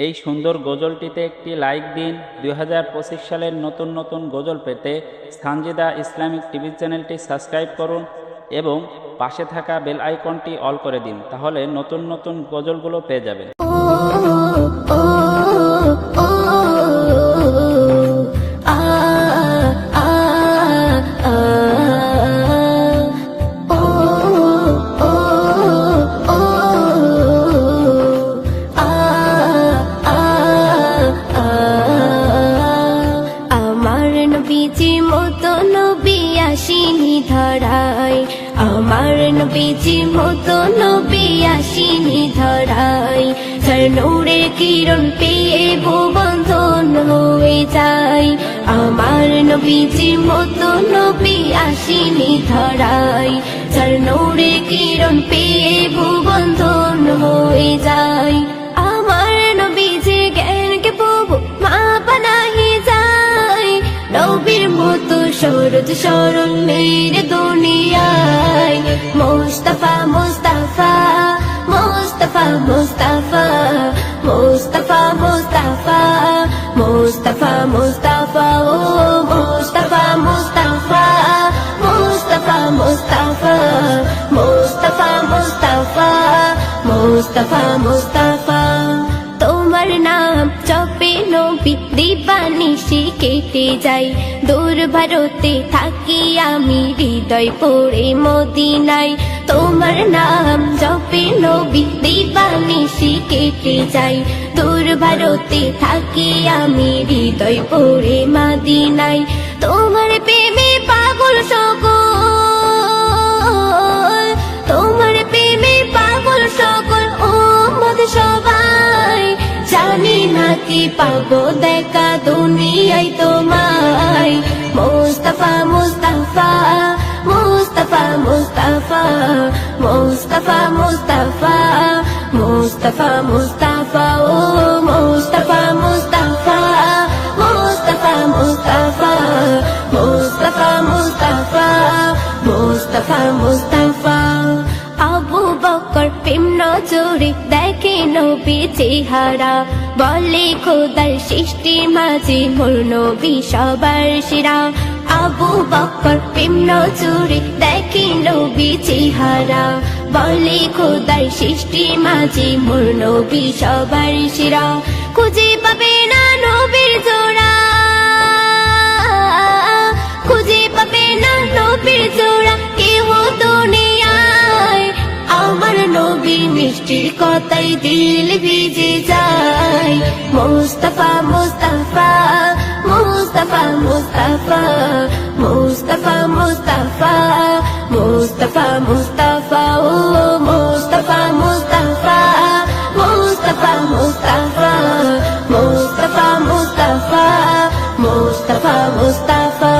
এই সুন্দর গজলটিতে একটি লাইক দিন। 2025 সালের নতুন নতুন গজল পেতে সানজিদা ইসলামিক টিভি চ্যানেলটি সাবস্ক্রাইব করুন এবং পাশে থাকা বেল আইকনটি অল করে দিন, তাহলে নতুন নতুন গজলগুলো পেয়ে যাবেন। নবীজি মতো নবী আসিনি ধরায়, আমার নবীজি মতো নবী আসিনি ধরায়। তার নূরের কিরণ পেয়ে ভুবন ধন্য হয়ে যায়। আমার নবীজি মতো নবী আসিনি ধরায়, তার নূরের কিরণ পেয়ে ভুবন ধন্য হয়ে যায়। আমার নবীজি জ্ঞানকে প্রভু মা বানাহি যায়। নবীর মতো সরজ সরল মেরে দুনিয়ায়। মুস্তাফা মুস্তাফা মুস্তাফা মুস্তাফা মুস্তাফা মুস্তাফা মুস্তাফা মুস্তাফা ও মুস্তাফা মুস্তাফা মুস্তাফা মুস্তাফা মুস্তাফা মুস্তাফা মুস্তাফা মুস্তাফা। তোমার নাম জপে নবী দিবানিশি কেটে যাই। দূর ভারতে থাকি আমি হৃদয় পড়ে মদিনায়। তোমার নাম জপে নবী দিবানিশি কেটে যাই। দূর ভারতে থাকি আমি হৃদয় পড়ে মদিনায়। তোমার প্রেমে পাগল সকল, তোমার প্রেমে পাগল সকল উম্মত সবাই। জানি না কি পাবো দেখা দুনিয়ায় তোমায়। মুস্তাফা মুস্তাফা মুস্তাফা মুস্তাফা মুস্তাফা মুস্তাফা মুস্তাফা মুস্তাফা ও মুস্তাফা মুস্তাফা মুস্তাফা মুস্তাফা মুস্তাফা মুস্তাফা মুস্তাফা মুস্তাফা। আবু বকর প্রেম নজরে দেখে নবী চেহারা। বলে খোদার সৃষ্টি মাঝে মোর নবী সবার সেরা। আবু বকর প্রেম নজরে দেখে নবী চেহারা। বলে খোদার সৃষ্টি মাঝে মোর নবী সবার সেরা। খুঁজে পাবে না নবীর জোড়া, খুঁজে পাবে না নবীর জোড়া কেউ দুনিয়ায়। আমার নবী মিষ্টির কথাই দিল ভিজে যায়। মুস্তাফা মুস্তাফা মুস্তাফা মুস্তাফা মুস্তাফা মুস্তাফা মুস্তাফা মুস্তাফা ও মুস্তাফা মুস্তাফা মুস্তাফা মুস্তাফা মুস্তাফা মুস্তাফা মুস্তাফা মুস্তাফা।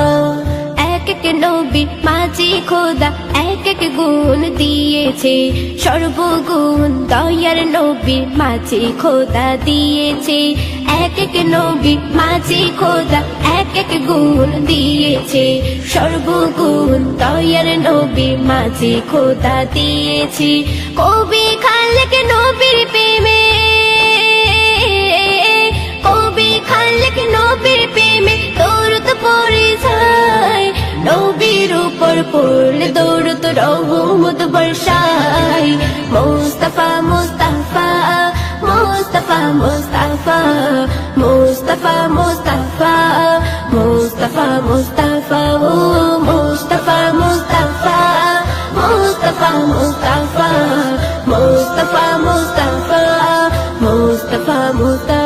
এক এক নবী মাঝে খোদা এক এক গুণ দিয়েছে। সর্বগুণ দয়ার নবীর মাঝে খোদা দিয়েছে। এক এক নবী মাঝে খোদা এক এক গুণ দিয়েছে। সর্বগুণ দয়ার নবীর মাঝে খোদা দিয়েছে। কবি খালেক নবীর প্রেমে, কবি খালেক নবীর প্রেমে দৌড়ত পড়ে যায়। নবীর উপর পড়লে দৌড়ত রহমত বর্ষায়। মুস্তাফা মুস্তাফা মুস্তাফা মুস্তাফা মুস্তাফা মুস্তাফা মুস্তাফা মুস্তাফা ও মুস্তাফা মুস্তাফা মুস্তাফা মুস্তাফা মুস্তাফা মুস্তাফা মুস্তাফা মুস্তাফা।